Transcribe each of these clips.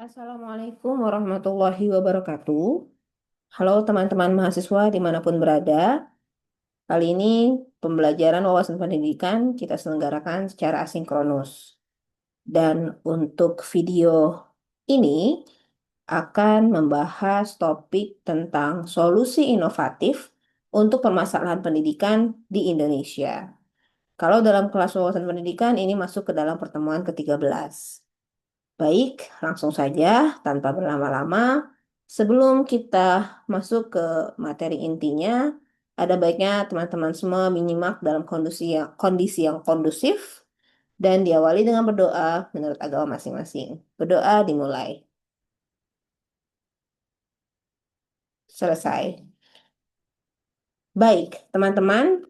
Assalamualaikum warahmatullahi wabarakatuh. Halo teman-teman mahasiswa dimanapun berada. Kali ini pembelajaran wawasan pendidikan kita selenggarakan secara asinkronus. Dan untuk video ini akan membahas topik tentang solusi inovatif untuk permasalahan pendidikan di Indonesia. Kalau dalam kelas wawasan pendidikan ini masuk ke dalam pertemuan ke-13. Baik, langsung saja tanpa berlama-lama. Sebelum kita masuk ke materi intinya, ada baiknya teman-teman semua menyimak dalam kondisi yang kondusif dan diawali dengan berdoa menurut agama masing-masing. Berdoa dimulai. Selesai. Baik, teman-teman,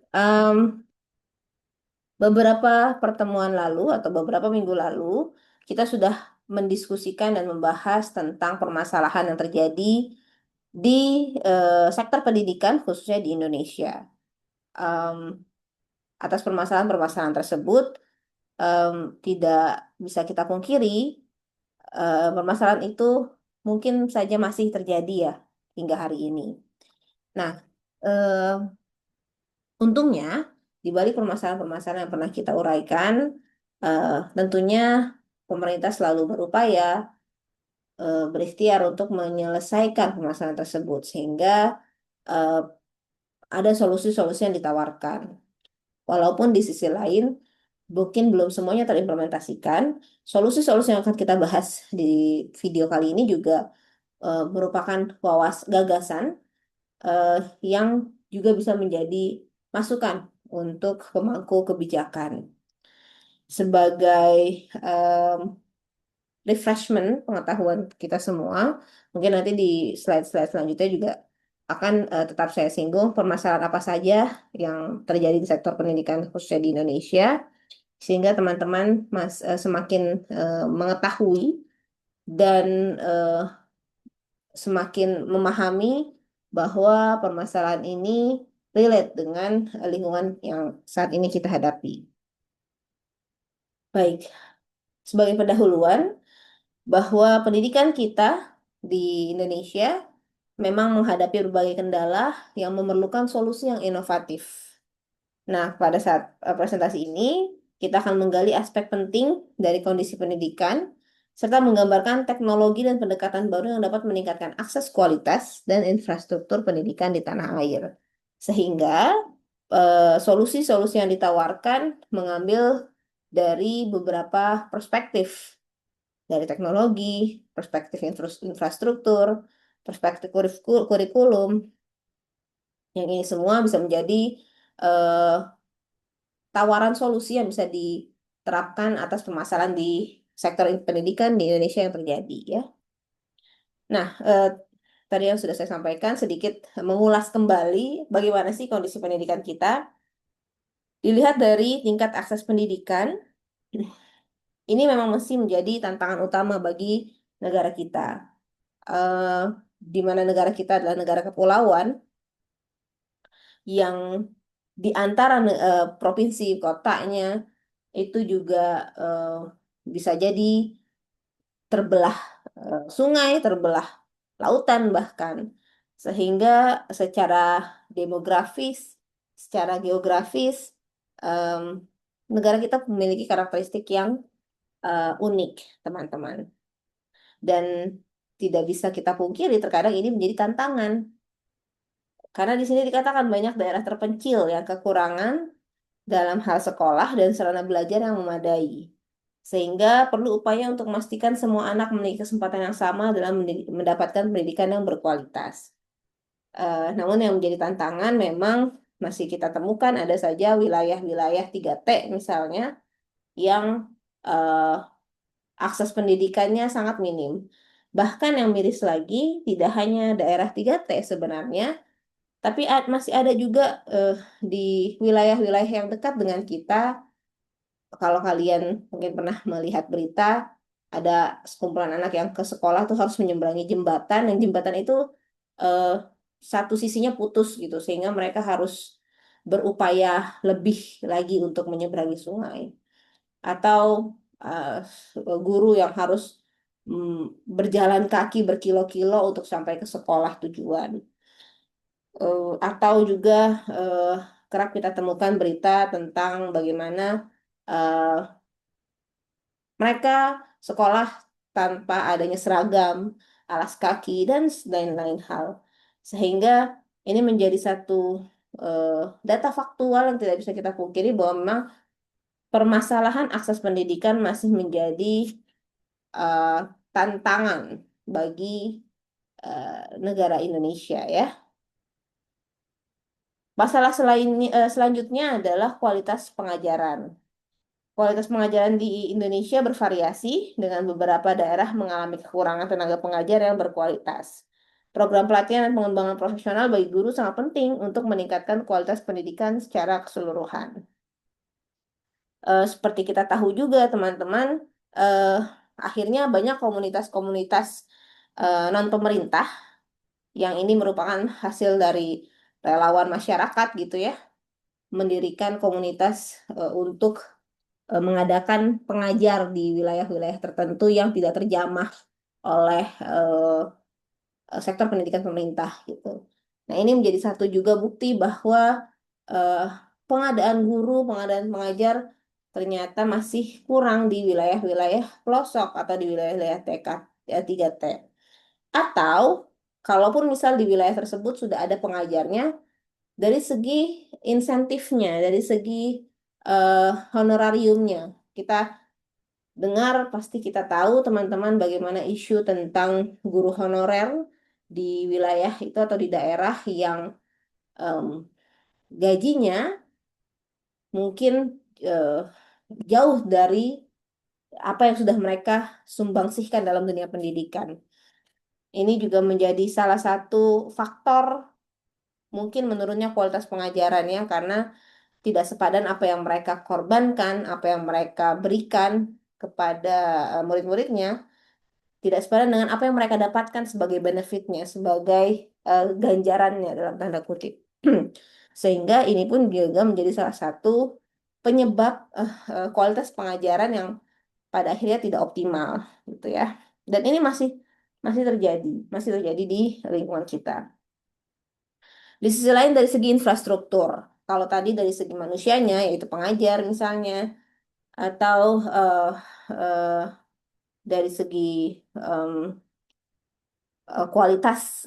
beberapa pertemuan lalu atau beberapa minggu lalu kita sudah mendiskusikan dan membahas tentang permasalahan yang terjadi di sektor pendidikan khususnya di Indonesia. Em, Atas permasalahan-permasalahan tersebut em, tidak bisa kita pungkiri permasalahan itu mungkin saja masih terjadi ya hingga hari ini. Nah, em, untungnya di balik permasalahan-permasalahan yang pernah kita uraikan, tentunya pemerintah selalu berupaya berikhtiar untuk menyelesaikan permasalahan tersebut sehingga eh, ada solusi-solusi yang ditawarkan. Walaupun di sisi lain mungkin belum semuanya terimplementasikan, solusi-solusi yang akan kita bahas di video kali ini juga merupakan gagasan eh, yang juga bisa menjadi masukan untuk pemangku kebijakan. Sebagai em, refreshment pengetahuan kita semua, mungkin nanti di slide-slide selanjutnya juga akan tetap saya singgung permasalahan apa saja yang terjadi di sektor pendidikan khususnya di Indonesia sehingga teman-teman semakin mengetahui dan eh, semakin memahami bahwa permasalahan ini relate dengan lingkungan yang saat ini kita hadapi. Baik, sebagai pendahuluan bahwa pendidikan kita di Indonesia memang menghadapi berbagai kendala yang memerlukan solusi yang inovatif. Nah, pada saat presentasi ini, kita akan menggali aspek penting dari kondisi pendidikan, serta menggambarkan teknologi dan pendekatan baru yang dapat meningkatkan akses kualitas dan infrastruktur pendidikan di tanah air. Sehingga solusi-solusi yang ditawarkan mengambil dari beberapa perspektif, dari teknologi, perspektif infrastruktur, perspektif kurikulum, yang ini semua bisa menjadi eh, tawaran solusi yang bisa diterapkan atas permasalahan di sektor pendidikan di Indonesia yang terjadi ya. Nah, tadi yang sudah saya sampaikan sedikit mengulas kembali bagaimana sih kondisi pendidikan kita. Dilihat dari tingkat akses pendidikan, ini memang mesti menjadi tantangan utama bagi negara kita. Eh, di mana negara kita adalah negara kepulauan yang di antara provinsi kotanya itu juga eh, bisa jadi terbelah sungai, terbelah lautan bahkan. Sehingga secara demografis, secara geografis, em, negara kita memiliki karakteristik yang unik, teman-teman. Dan tidak bisa kita pungkiri, terkadang ini menjadi tantangan. Karena di sini dikatakan banyak daerah terpencil yang kekurangan dalam hal sekolah dan sarana belajar yang memadai. Sehingga perlu upaya untuk memastikan semua anak memiliki kesempatan yang sama dalam mendapatkan pendidikan yang berkualitas. Namun yang menjadi tantangan memang masih kita temukan ada saja wilayah-wilayah 3T misalnya yang eh, akses pendidikannya sangat minim. Bahkan yang miris lagi tidak hanya daerah 3T sebenarnya, tapi masih ada juga di wilayah-wilayah yang dekat dengan kita. Kalau kalian mungkin pernah melihat berita, ada sekumpulan anak yang ke sekolah tuh harus menyeberangi jembatan, dan jembatan itu eh, satu sisinya putus gitu, sehingga mereka harus berupaya lebih lagi untuk menyeberangi sungai. Atau guru yang harus berjalan kaki berkilo-kilo untuk sampai ke sekolah tujuan. Atau juga eh, kerap kita temukan berita tentang bagaimana eh, mereka sekolah tanpa adanya seragam, alas kaki, dan lain-lain hal. Sehingga ini menjadi satu eh, data faktual yang tidak bisa kita pungkiri bahwa memang permasalahan akses pendidikan masih menjadi eh, tantangan bagi negara Indonesia ya. Masalah selanjutnya adalah kualitas pengajaran. Kualitas pengajaran di Indonesia bervariasi dengan beberapa daerah mengalami kekurangan tenaga pengajar yang berkualitas. Program pelatihan dan pengembangan profesional bagi guru sangat penting untuk meningkatkan kualitas pendidikan secara keseluruhan. Seperti kita tahu juga, teman-teman, eh, akhirnya banyak komunitas-komunitas non-pemerintah yang ini merupakan hasil dari relawan masyarakat gitu ya, mendirikan komunitas untuk mengadakan pengajar di wilayah-wilayah tertentu yang tidak terjamah oleh sektor pendidikan pemerintah gitu. Nah, ini menjadi satu juga bukti bahwa eh, pengadaan guru, pengadaan pengajar ternyata masih kurang di wilayah-wilayah pelosok atau di wilayah-wilayah TK, 3T. Atau kalaupun misal di wilayah tersebut sudah ada pengajarnya, dari segi insentifnya, dari segi honorariumnya, kita dengar, pasti kita tahu teman-teman bagaimana isu tentang guru honorer di wilayah itu atau di daerah yang em, gajinya mungkin eh, jauh dari apa yang sudah mereka sumbangsihkan dalam dunia pendidikan. Ini juga menjadi salah satu faktor mungkin menurunnya kualitas pengajarannya karena tidak sepadan apa yang mereka korbankan, apa yang mereka berikan kepada murid-muridnya tidak sepadan dengan apa yang mereka dapatkan sebagai benefitnya, sebagai ganjarannya dalam tanda kutip. Sehingga ini pun juga menjadi salah satu penyebab kualitas pengajaran yang pada akhirnya tidak optimal, gitu ya. Dan ini masih terjadi di lingkungan kita. Di sisi lain dari segi infrastruktur, kalau tadi dari segi manusianya, yaitu pengajar misalnya, atau eh, dari segi kualitas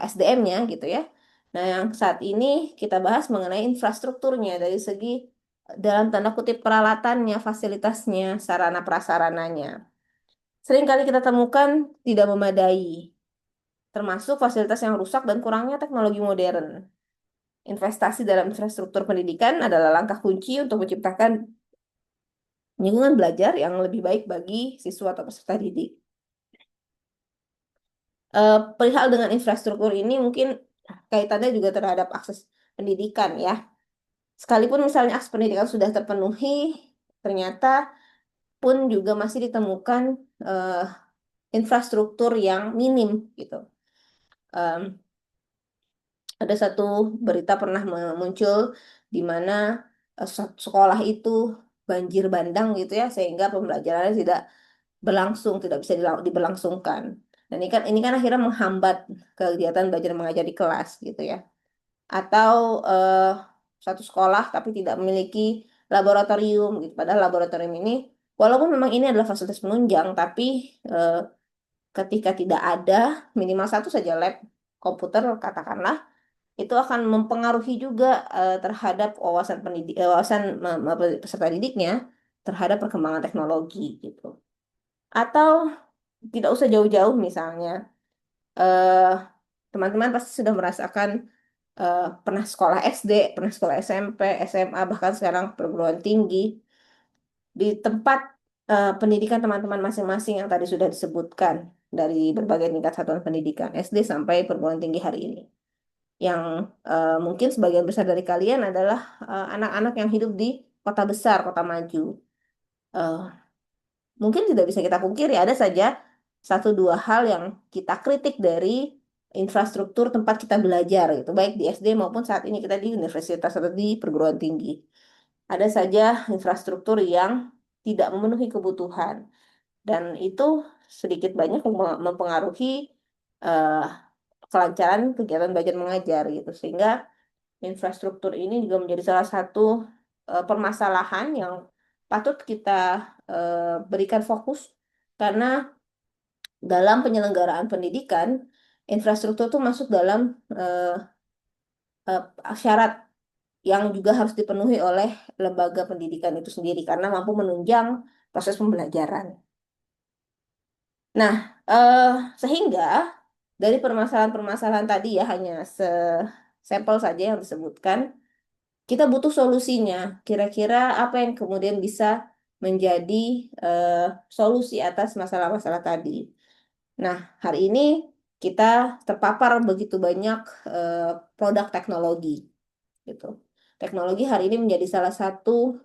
SDM-nya gitu ya. Nah, yang saat ini kita bahas mengenai infrastrukturnya dari segi dalam tanda kutip peralatannya, fasilitasnya, sarana prasarananya. Seringkali kita temukan tidak memadai, termasuk fasilitas yang rusak dan kurangnya teknologi modern. Investasi dalam infrastruktur pendidikan adalah langkah kunci untuk menciptakan lingkungan belajar yang lebih baik bagi siswa atau peserta didik. Perihal dengan infrastruktur ini mungkin kaitannya juga terhadap akses pendidikan ya. Sekalipun misalnya akses pendidikan sudah terpenuhi, ternyata pun juga masih ditemukan eh, infrastruktur yang minim gitu. Em, ada satu berita pernah muncul di mana sekolah itu banjir bandang gitu ya, sehingga pembelajarannya tidak berlangsung, tidak bisa diberlangsungkan. Dan ini kan akhirnya menghambat kegiatan belajar mengajar di kelas gitu ya. Atau satu sekolah tapi tidak memiliki laboratorium gitu. Padahal laboratorium ini walaupun memang ini adalah fasilitas penunjang tapi eh, ketika tidak ada minimal satu saja lab komputer katakanlah itu akan mempengaruhi juga terhadap wawasan peserta didiknya terhadap perkembangan teknologi gitu. Atau tidak usah jauh-jauh misalnya eh, teman-teman pasti sudah merasakan pernah sekolah SD, pernah sekolah SMP, SMA, bahkan sekarang perguruan tinggi. Di tempat pendidikan teman-teman masing-masing yang tadi sudah disebutkan dari berbagai tingkat satuan pendidikan, SD sampai perguruan tinggi hari ini. Yang mungkin sebagian besar dari kalian adalah anak-anak yang hidup di kota besar, kota maju. Eh, Mungkin tidak bisa kita pungkiri, ada saja satu dua hal yang kita kritik dari infrastruktur tempat kita belajar gitu, baik di SD maupun saat ini kita di universitas atau di perguruan tinggi. Ada saja infrastruktur yang tidak memenuhi kebutuhan dan itu sedikit banyak mempengaruhi eh, kelancaran kegiatan belajar mengajar gitu. Sehingga infrastruktur ini juga menjadi salah satu permasalahan yang patut kita berikan fokus karena dalam penyelenggaraan pendidikan, infrastruktur itu masuk dalam eh, syarat yang juga harus dipenuhi oleh lembaga pendidikan itu sendiri karena mampu menunjang proses pembelajaran. Nah, eh, sehingga dari permasalahan-permasalahan tadi ya hanya sampel saja yang disebutkan, kita butuh solusinya. Kira-kira apa yang kemudian bisa menjadi eh, solusi atas masalah-masalah tadi. Nah, hari ini kita terpapar begitu banyak eh, produk teknologi gitu. Teknologi hari ini menjadi salah satu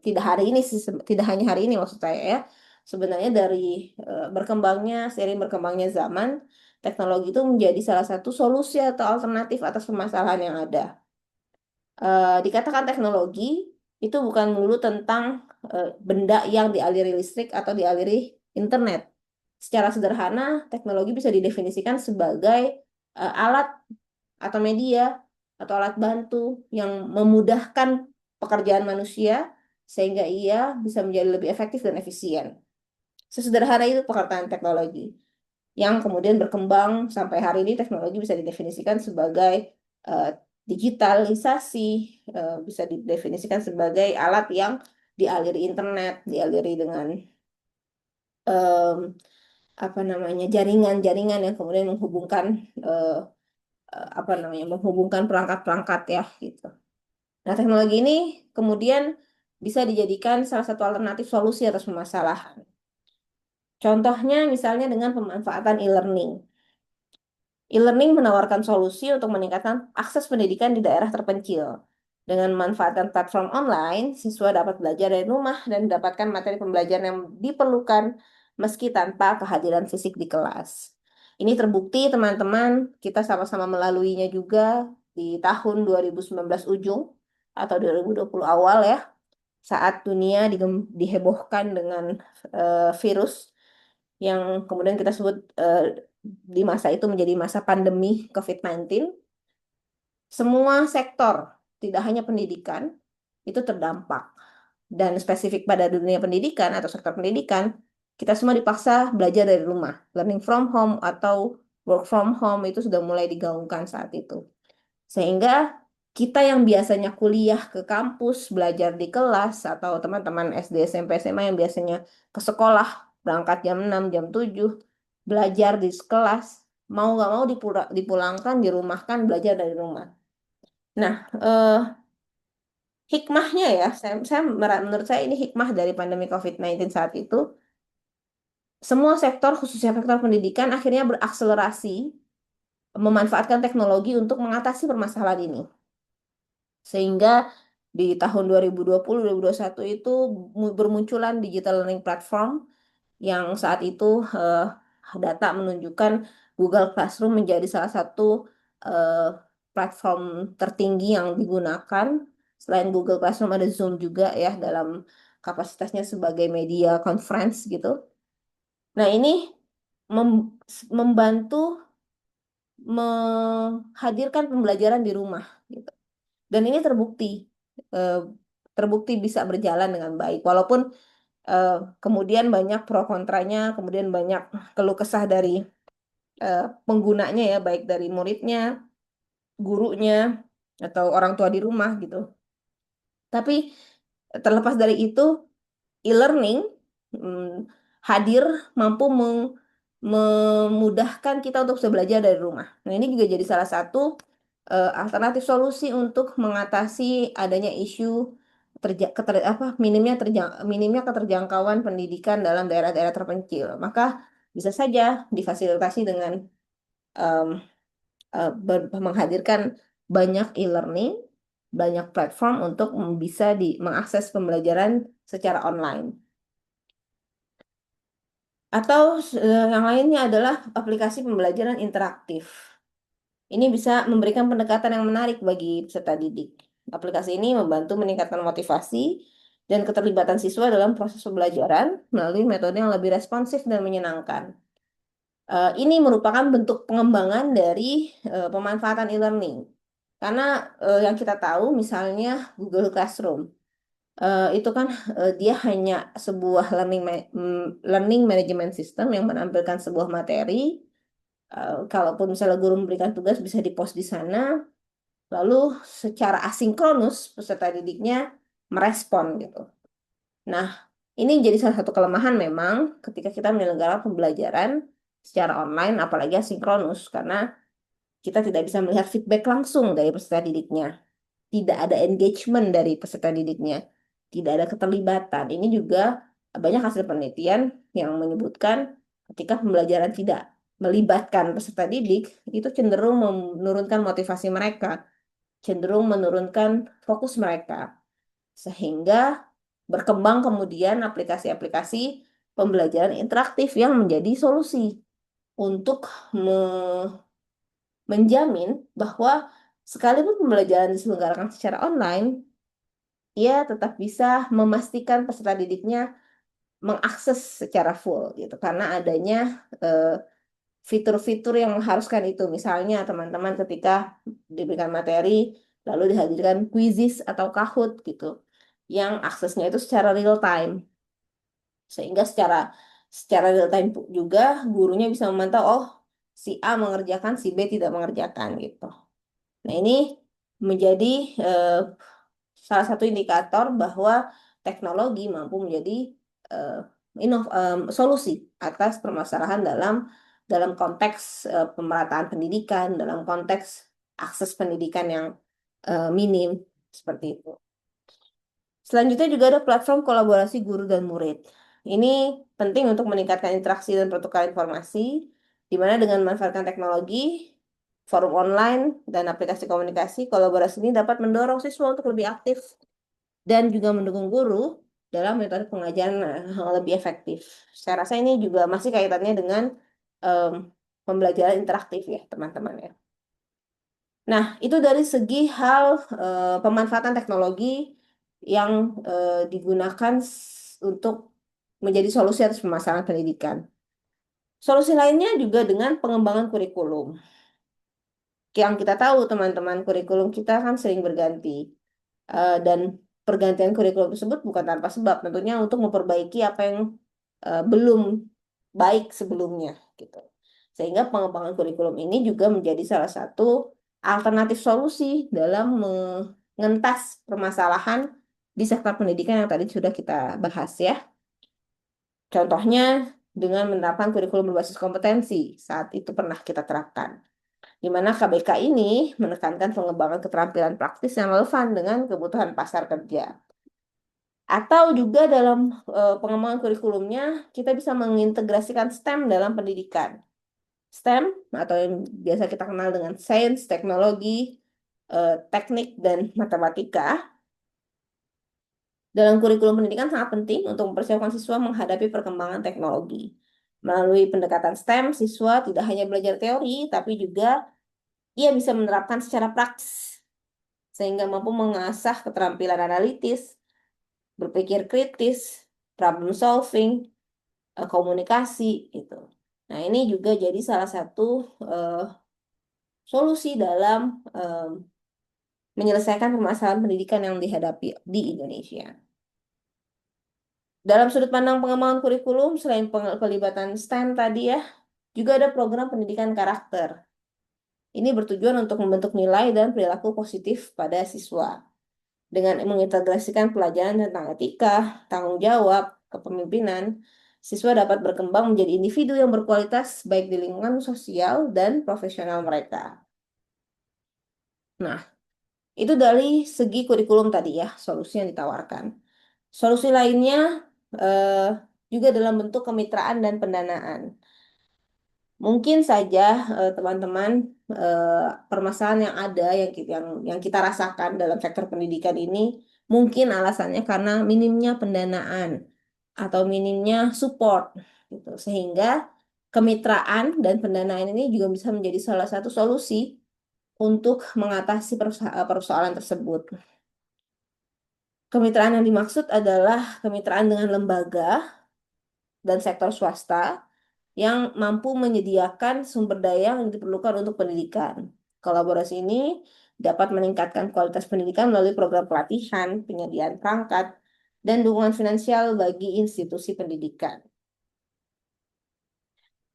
tidak hari ini sih, tidak hanya hari ini maksud saya ya. Sebenarnya dari seiring berkembangnya zaman, teknologi itu menjadi salah satu solusi atau alternatif atas permasalahan yang ada. Dikatakan teknologi itu bukan melulu tentang benda yang dialiri listrik atau dialiri internet. Secara sederhana, teknologi bisa didefinisikan sebagai alat atau media atau alat bantu yang memudahkan pekerjaan manusia sehingga ia bisa menjadi lebih efektif dan efisien. Sesederhana itu pengertian teknologi yang kemudian berkembang sampai hari ini teknologi bisa didefinisikan sebagai eh, digitalisasi, bisa didefinisikan sebagai alat yang dialiri internet, dialiri dengan em, apa namanya jaringan-jaringan yang kemudian menghubungkan eh, menghubungkan perangkat-perangkat ya gitu. Nah, teknologi ini kemudian bisa dijadikan salah satu alternatif solusi atas permasalahan. Contohnya misalnya dengan pemanfaatan e-learning. E-learning menawarkan solusi untuk meningkatkan akses pendidikan di daerah terpencil. Dengan memanfaatkan platform online, siswa dapat belajar dari rumah dan mendapatkan materi pembelajaran yang diperlukan meski tanpa kehadiran fisik di kelas. Ini terbukti teman-teman, kita sama-sama melaluinya juga di tahun 2019 ujung atau 2020 awal ya, saat dunia dihebohkan dengan virus yang kemudian kita sebut di masa itu menjadi masa pandemi COVID-19, semua sektor, tidak hanya pendidikan, itu terdampak. Dan spesifik pada dunia pendidikan atau sektor pendidikan, kita semua dipaksa belajar dari rumah. Learning from home atau work from home itu sudah mulai digaungkan saat itu. Sehingga kita yang biasanya kuliah ke kampus, belajar di kelas, atau teman-teman SD, SMP, SMA yang biasanya ke sekolah, berangkat jam 6 jam 7 belajar di kelas, mau nggak mau dipulangkan, dirumahkan, belajar dari rumah. Nah, hikmahnya ya, menurut saya ini hikmah dari pandemi COVID-19 saat itu, semua sektor, khususnya sektor pendidikan, akhirnya berakselerasi memanfaatkan teknologi untuk mengatasi permasalahan ini. Sehingga di tahun 2020-2021 itu bermunculan digital learning platform yang saat itu data menunjukkan Google Classroom menjadi salah satu eh, platform tertinggi yang digunakan. Selain Google Classroom ada Zoom juga ya dalam kapasitasnya sebagai media conference gitu. Nah ini membantu menghadirkan pembelajaran di rumah gitu. Dan ini eh, terbukti bisa berjalan dengan baik. Walaupun eh, kemudian banyak pro kontranya, kemudian banyak keluh kesah dari penggunanya ya, baik dari muridnya, gurunya, atau orang tua di rumah gitu. Tapi terlepas dari itu, e-learning mm, hadir mampu memudahkan kita untuk bisa belajar dari rumah. Nah, ini juga jadi salah satu alternatif solusi untuk mengatasi adanya isu minimnya keterjangkauan pendidikan dalam daerah-daerah terpencil. Maka bisa saja difasilitasi dengan em, menghadirkan banyak e-learning, banyak platform untuk bisa mengakses pembelajaran secara online. Atau yang lainnya adalah aplikasi pembelajaran interaktif. Ini bisa memberikan pendekatan yang menarik bagi peserta didik. Aplikasi ini membantu meningkatkan motivasi dan keterlibatan siswa dalam proses pembelajaran melalui metode yang lebih responsif dan menyenangkan. Ini merupakan bentuk pengembangan dari pemanfaatan e-learning. Karena yang kita tahu misalnya Google Classroom, itu kan dia hanya sebuah learning management system yang menampilkan sebuah materi. Kalaupun misalnya guru memberikan tugas bisa dipost di sana, lalu secara asinkronus peserta didiknya merespon gitu. Nah, ini jadi salah satu kelemahan memang ketika kita menyelenggarakan pembelajaran secara online, apalagi asinkronus, karena kita tidak bisa melihat feedback langsung dari peserta didiknya. Tidak ada engagement dari peserta didiknya. Tidak ada keterlibatan. Ini juga banyak hasil penelitian yang menyebutkan ketika pembelajaran tidak melibatkan peserta didik, itu cenderung menurunkan motivasi mereka, cenderung menurunkan fokus mereka. Sehingga berkembang kemudian aplikasi-aplikasi pembelajaran interaktif yang menjadi solusi untuk menjamin bahwa sekalipun pembelajaran diselenggarakan secara online, ia tetap bisa memastikan peserta didiknya mengakses secara full gitu karena adanya eh, fitur-fitur yang mengharuskan itu. Misalnya teman-teman ketika diberikan materi lalu dihadirkan quizzes atau Kahoot gitu yang aksesnya itu secara real time, sehingga secara real time juga gurunya bisa memantau, oh, si A mengerjakan, si B tidak mengerjakan gitu. Nah, ini menjadi eh, salah satu indikator bahwa teknologi mampu menjadi eh, solusi atas permasalahan dalam konteks pemerataan pendidikan, dalam konteks akses pendidikan yang minim seperti itu. Selanjutnya juga ada platform kolaborasi guru dan murid. Ini penting untuk meningkatkan interaksi dan pertukaran informasi, di mana dengan memanfaatkan teknologi, forum online, dan aplikasi komunikasi, kolaborasi ini dapat mendorong siswa untuk lebih aktif dan juga mendukung guru dalam metode pengajaran yang lebih efektif. Saya rasa ini juga masih kaitannya dengan em, pembelajaran interaktif ya, teman-teman ya. Nah, itu dari segi hal pemanfaatan teknologi yang digunakan untuk menjadi solusi atas permasalahan pendidikan. Solusi lainnya juga dengan pengembangan kurikulum. Yang kita tahu, teman-teman, kurikulum kita kan sering berganti. Dan pergantian kurikulum tersebut bukan tanpa sebab, tentunya untuk memperbaiki apa yang belum baik sebelumnya, gitu. Sehingga pengembangan kurikulum ini juga menjadi salah satu alternatif solusi dalam mengentas permasalahan di sektor pendidikan yang tadi sudah kita bahas ya. Contohnya dengan menerapkan kurikulum berbasis kompetensi, saat itu pernah kita terapkan, di mana KBK ini menekankan pengembangan keterampilan praktis yang relevan dengan kebutuhan pasar kerja. Atau juga dalam pengembangan kurikulumnya, kita bisa mengintegrasikan STEM dalam pendidikan. STEM, atau yang biasa kita kenal dengan sains, teknologi, teknik, dan matematika, dalam kurikulum pendidikan sangat penting untuk mempersiapkan siswa menghadapi perkembangan teknologi. Melalui pendekatan STEM, siswa tidak hanya belajar teori, tapi juga ia bisa menerapkan secara praktis, sehingga mampu mengasah keterampilan analitis, berpikir kritis, problem solving, komunikasi, gitu. Nah, ini juga jadi salah satu eh, solusi dalam menyelesaikan permasalahan pendidikan yang dihadapi di Indonesia. Dalam sudut pandang pengembangan kurikulum, selain pelibatan STEM tadi ya, juga ada program pendidikan karakter. Ini bertujuan untuk membentuk nilai dan perilaku positif pada siswa. Dengan mengintegrasikan pelajaran tentang etika, tanggung jawab, kepemimpinan, siswa dapat berkembang menjadi individu yang berkualitas baik di lingkungan sosial dan profesional mereka. Nah, itu dari segi kurikulum tadi ya, solusi yang ditawarkan. Solusi lainnya eh, juga dalam bentuk kemitraan dan pendanaan. Mungkin saja teman-teman permasalahan yang ada yang kita rasakan dalam sektor pendidikan ini mungkin alasannya karena minimnya pendanaan atau minimnya support gitu. Sehingga kemitraan dan pendanaan ini juga bisa menjadi salah satu solusi untuk mengatasi persoalan tersebut. Kemitraan yang dimaksud adalah kemitraan dengan lembaga dan sektor swasta yang mampu menyediakan sumber daya yang diperlukan untuk pendidikan. Kolaborasi ini dapat meningkatkan kualitas pendidikan melalui program pelatihan, penyediaan perangkat, dan dukungan finansial bagi institusi pendidikan.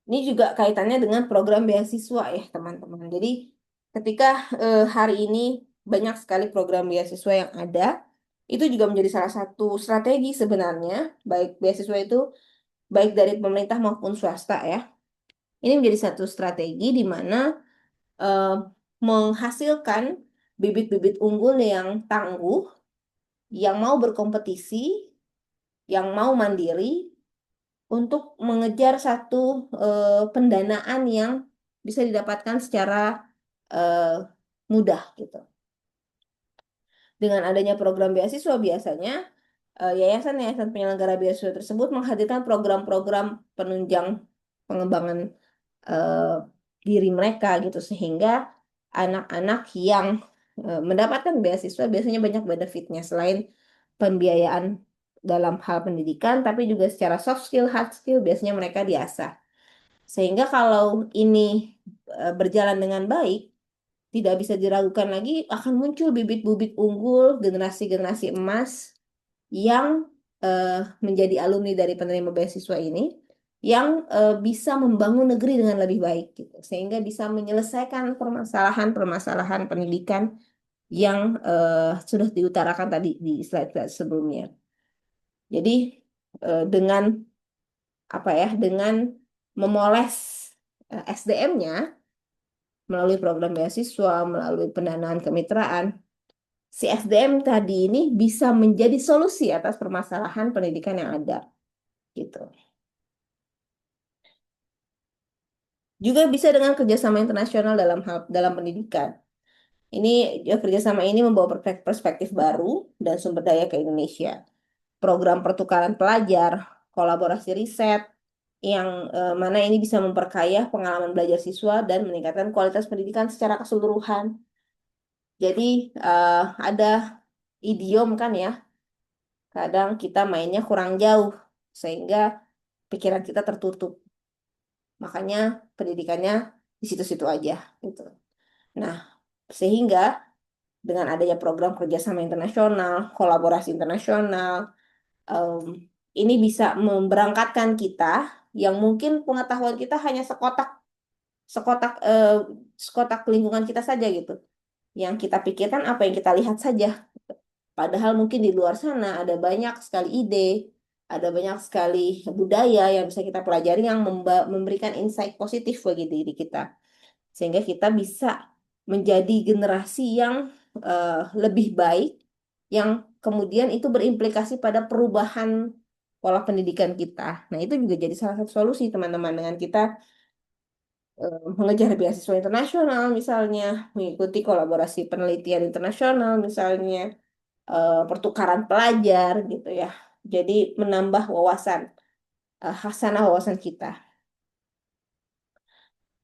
Ini juga kaitannya dengan program beasiswa ya teman-teman. Jadi ketika hari ini banyak sekali program beasiswa yang ada, itu juga menjadi salah satu strategi sebenarnya, baik beasiswa itu baik dari pemerintah maupun swasta ya. Ini menjadi satu strategi di mana eh, menghasilkan bibit-bibit unggul yang tangguh, yang mau berkompetisi, yang mau mandiri untuk mengejar satu pendanaan yang bisa didapatkan secara eh, mudah gitu. Dengan adanya program beasiswa biasanya yayasan-yayasan penyelenggara beasiswa tersebut menghadirkan program-program penunjang pengembangan eh, diri mereka gitu sehingga anak-anak yang mendapatkan beasiswa biasanya banyak benefitnya selain pembiayaan dalam hal pendidikan tapi juga secara soft skill, hard skill biasanya mereka diasah. Sehingga kalau ini berjalan dengan baik, tidak bisa diragukan lagi akan muncul bibit-bibit unggul, generasi-generasi emas yang menjadi alumni dari penerima beasiswa ini yang bisa membangun negeri dengan lebih baik gitu sehingga bisa menyelesaikan permasalahan-permasalahan pendidikan yang sudah diutarakan tadi di slide-slide sebelumnya. Jadi dengan apa ya dengan memoles SDM-nya melalui program beasiswa, melalui pendanaan kemitraan, si SDM tadi ini bisa menjadi solusi atas permasalahan pendidikan yang ada gitu. Juga bisa dengan kerjasama internasional dalam pendidikan. Ini kerjasama ini membawa perspektif baru dan sumber daya ke Indonesia. Program pertukaran pelajar, kolaborasi riset, yang mana ini bisa memperkaya pengalaman belajar siswa dan meningkatkan kualitas pendidikan secara keseluruhan. Jadi ada idiom kan ya, kadang kita mainnya kurang jauh sehingga pikiran kita tertutup. Makanya pendidikannya di situ-situ aja gitu. Nah, sehingga dengan adanya program kerjasama internasional, kolaborasi internasional, em, ini bisa memberangkatkan kita yang mungkin pengetahuan kita hanya sekotak sekotak sekotak lingkungan kita saja gitu. Yang kita pikirkan apa yang kita lihat saja. Padahal mungkin di luar sana ada banyak sekali ide, ada banyak sekali budaya yang bisa kita pelajari yang memberikan insight positif bagi diri kita. Sehingga kita bisa menjadi generasi yang lebih baik, yang kemudian itu berimplikasi pada perubahan pola pendidikan kita. Nah, itu juga jadi salah satu solusi teman-teman dengan kita mengejar beasiswa internasional misalnya, mengikuti kolaborasi penelitian internasional misalnya, pertukaran pelajar gitu ya. Jadi menambah wawasan, hasanah wawasan kita.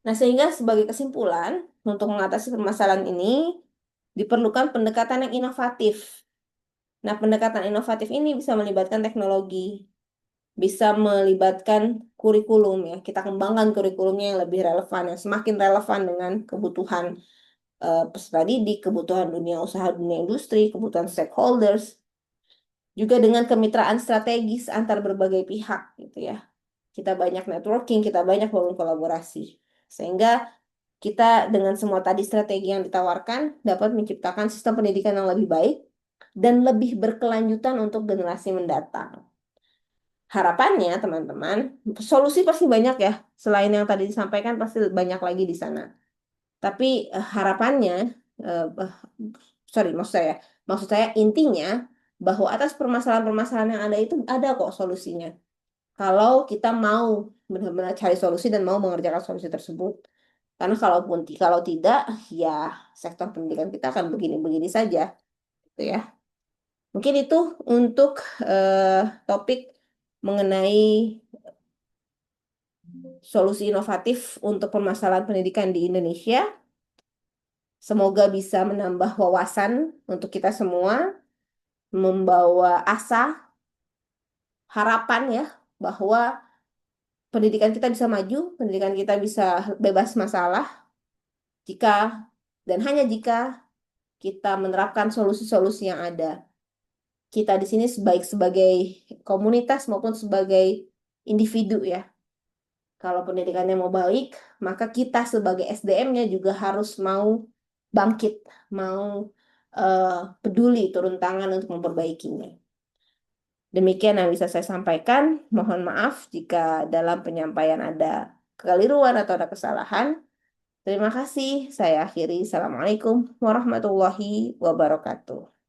Nah, sehingga sebagai kesimpulan, untuk mengatasi permasalahan ini diperlukan pendekatan yang inovatif. Nah, pendekatan inovatif ini bisa melibatkan teknologi, bisa melibatkan kurikulum ya. Kita kembangkan kurikulumnya yang lebih relevan, yang semakin relevan dengan kebutuhan peserta didik, kebutuhan dunia usaha, dunia industri, kebutuhan stakeholders, juga dengan kemitraan strategis antar berbagai pihak gitu ya. Kita banyak networking, kita banyak bangun kolaborasi. Sehingga kita dengan semua tadi strategi yang ditawarkan dapat menciptakan sistem pendidikan yang lebih baik dan lebih berkelanjutan untuk generasi mendatang. Harapannya, teman-teman, solusi pasti banyak ya. Selain yang tadi disampaikan, pasti banyak lagi di sana. Tapi harapannya, eh, eh, sorry, maksud saya intinya bahwa atas permasalahan-permasalahan yang ada itu ada kok solusinya. Kalau kita mau benar-benar cari solusi dan mau mengerjakan solusi tersebut. Karena kalau tidak, ya sektor pendidikan kita akan begini-begini saja, gitu ya. Mungkin itu untuk topik mengenai solusi inovatif untuk permasalahan pendidikan di Indonesia. Semoga bisa menambah wawasan untuk kita semua membawa asa, harapan ya, bahwa pendidikan kita bisa maju, pendidikan kita bisa bebas masalah jika dan hanya jika kita menerapkan solusi-solusi yang ada. Kita di sini baik sebagai komunitas maupun sebagai individu ya. Kalau pendidikannya mau baik, maka kita sebagai SDM-nya juga harus mau bangkit, mau eh, peduli turun tangan untuk memperbaikinya. Demikian yang bisa saya sampaikan. Mohon maaf jika dalam penyampaian ada kekeliruan atau ada kesalahan. Terima kasih. Saya akhiri. Assalamualaikum warahmatullahi wabarakatuh.